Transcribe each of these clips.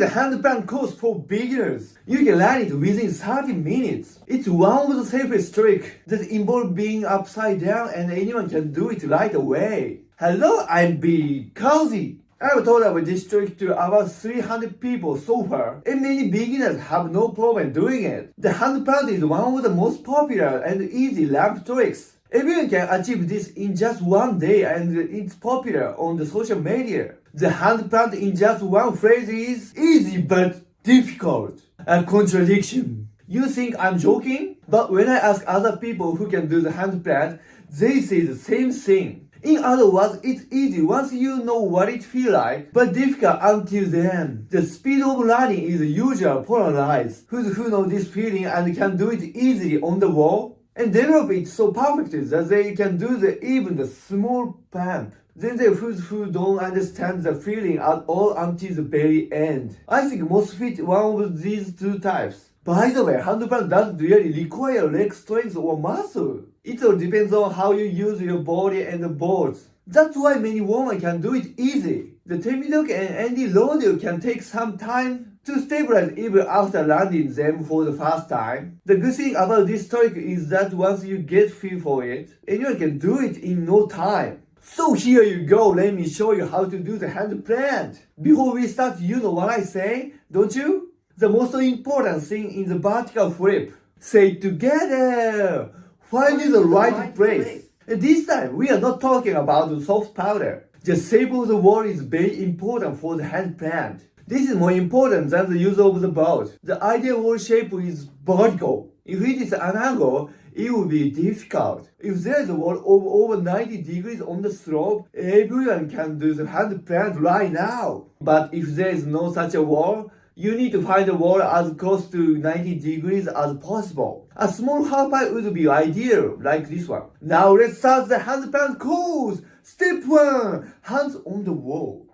is a handplant course for beginners. You can learn it within 30 minutes. It's one of the safest tricks that involves being upside down and anyone can do it right away. Hello, I'm Bkoji. I've taught about this trick to about 300 people so far, and many beginners have no problem doing it. The handplant is one of the most popular and easy lamp tricks. Everyone can achieve this in just one day and it's popular on the social media. The handplant in just one phrase is easy but difficult. A contradiction. You think I'm joking? But when I ask other people who can do the handplant, they say the same thing. In other words, it's easy once you know what it feels like, but difficult until then. The speed of learning is usually polarized. Who know this feeling and can do it easily on the wall? And develop it so perfectly that they can do even the small bump. Then there are who don't understand the feeling at all until the very end. I think most fit one of these two types. By the way, handplant doesn't really require leg strength or muscle. It all depends on how you use your body and the boards. That's why many women can do it easy. The Temidok and Andy Rodeo can take some time to stabilize even after landing them for the first time. The good thing about this trick is that once you get feel for it, anyone can do it in no time. So here you go, let me show you how to do the handplant. Before we start, you know what I say, don't you? The most important thing is the vertical flip. Say it together. Find the right place. And this time, we are not talking about the soft powder. The shape of the wall is very important for the handplant. This is more important than the use of the board. The ideal wall shape is vertical. If it is an angle, it will be difficult. If there is a wall of over 90 degrees on the slope, everyone can do the handplant right now. But if there is no such a wall, you need to find a wall as close to 90 degrees as possible. A small half pipe would be ideal, like this one. Now let's start the handplant course. Step 1. Hands on the wall.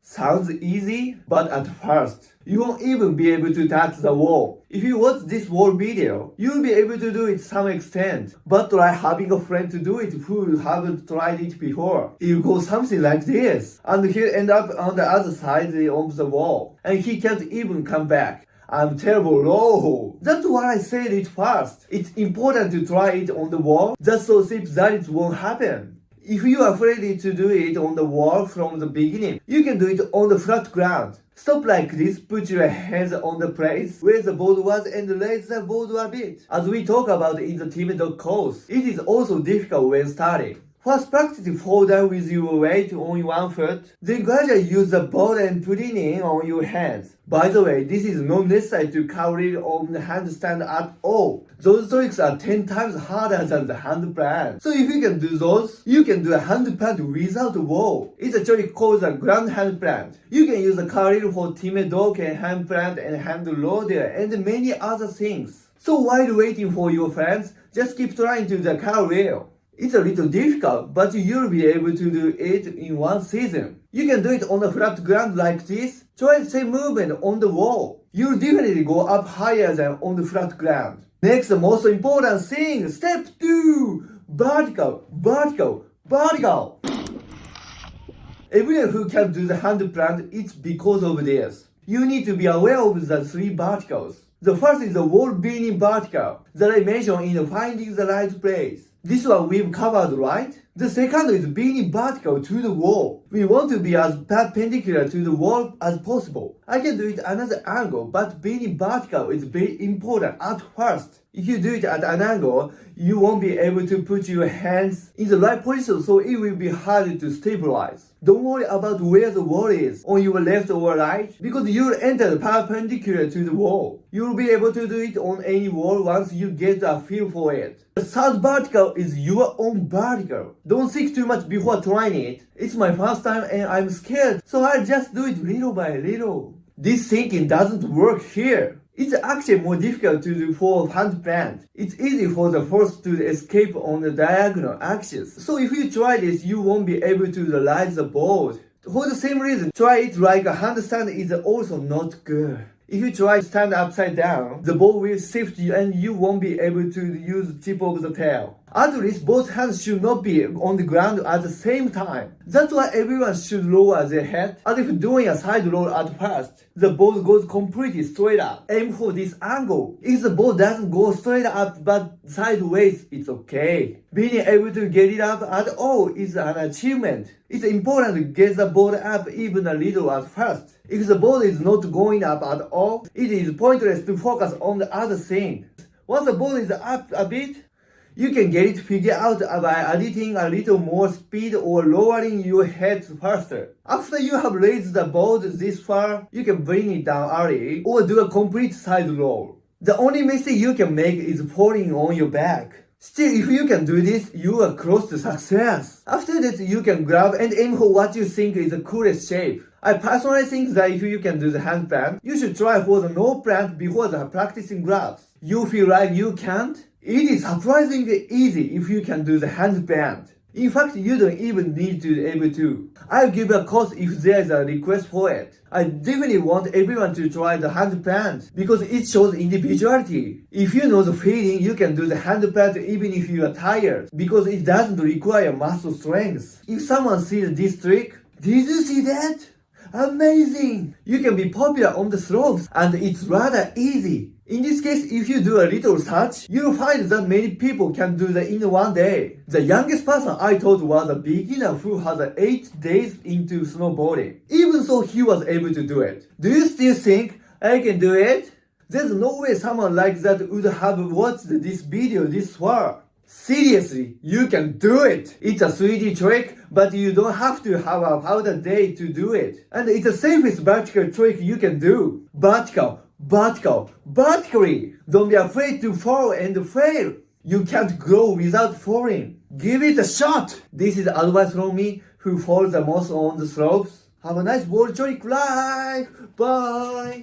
Sounds easy, but at first, you won't even be able to touch the wall. If you watch this wall video, you'll be able to do it to some extent. But try having a friend to do it who haven't tried it before. It goes something like this, and he'll end up on the other side of the wall, and he can't even come back. I'm terrible low. That's why I said it first. It's important to try it on the wall, just so that it won't happen. If you are afraid to do it on the wall from the beginning, you can do it on the flat ground. Stop like this, put your hands on the place where the board was and raise the board a bit. As we talk about in the Timid course, it is also difficult when starting. First, practice to fall down with your weight on one foot, then gradually use the board and put it in on your hands. By the way, this is not necessary to carry it on the handstand at all. Those tricks are 10 times harder than the handplant. So if you can do those, you can do a handplant without a wall. It's a trick called the ground handplant. You can use the carrier for timid dog and handplant and hand loader and many other things. So while waiting for your friends, just keep trying to the carrier. It's a little difficult, but you'll be able to do it in one season. You can do it on a flat ground like this. Try the same movement on the wall. You'll definitely go up higher than on the flat ground. Next, the most important thing, step 2, vertical, vertical, vertical. Everyone who can do the handplant, it's because of this. You need to be aware of the 3 verticals. The first is the wall being vertical, that I mentioned in finding the right place. This one we've covered, right? The second is being vertical to the wall. We want to be as perpendicular to the wall as possible. I can do it another angle, but being vertical is very important at first. If you do it at an angle, you won't be able to put your hands in the right position, so it will be hard to stabilize. Don't worry about where the wall is, on your left or right, because you'll enter perpendicular to the wall. You'll be able to do it on any wall once you get a feel for it. The third vertical is your own vertical. Don't think too much before trying it. It's my first time and I'm scared, so I'll just do it little by little. This thinking doesn't work here. It's actually more difficult to do for handplant. It's easy for the force to escape on the diagonal axis. So if you try this, you won't be able to ride the board. For the same reason, try it like a handstand is also not good. If you try to stand upside down, the ball will shift and you won't be able to use the tip of the tail. At least both hands should not be on the ground at the same time. That's why everyone should lower their head as if doing a side roll at first. The ball goes completely straight up. Aim for this angle. If the ball doesn't go straight up but sideways, it's okay. Being able to get it up at all is an achievement. It's important to get the ball up even a little at first. If the ball is not going up at all, it is pointless to focus on the other thing. Once the ball is up a bit, you can get it figured out by adding a little more speed or lowering your head faster. After you have raised the ball this far, you can bring it down early or do a complete side roll. The only mistake you can make is falling on your back. Still, if you can do this, you are close to success. After that, you can grab and aim for what you think is the coolest shape. I personally think that if you can do the hand plant, you should try for the no plant before the practicing grabs. You feel like you can't? It is surprisingly easy if you can do the hand plant. In fact, you don't even need to be able to. I'll give a course if there's a request for it. I definitely want everyone to try the hand plant because it shows individuality. If you know the feeling, you can do the hand plant even if you are tired because it doesn't require muscle strength. If someone sees this trick, did you see that? Amazing! You can be popular on the slopes and it's rather easy. In this case, if you do a little such, you'll find that many people can do that in one day. The youngest person I taught was a beginner who has 8 days into snowboarding. Even so, he was able to do it. Do you still think I can do it? There's no way someone like that would have watched this video this far. Seriously, you can do it! It's a 3D trick, but you don't have to have a powder day to do it. And it's the safest vertical trick you can do. Vertically. Don't be afraid to fall and fail. You can't grow without falling. Give it a shot! This is advice from me, who falls the most on the slopes. Have a nice wall trick life! Bye!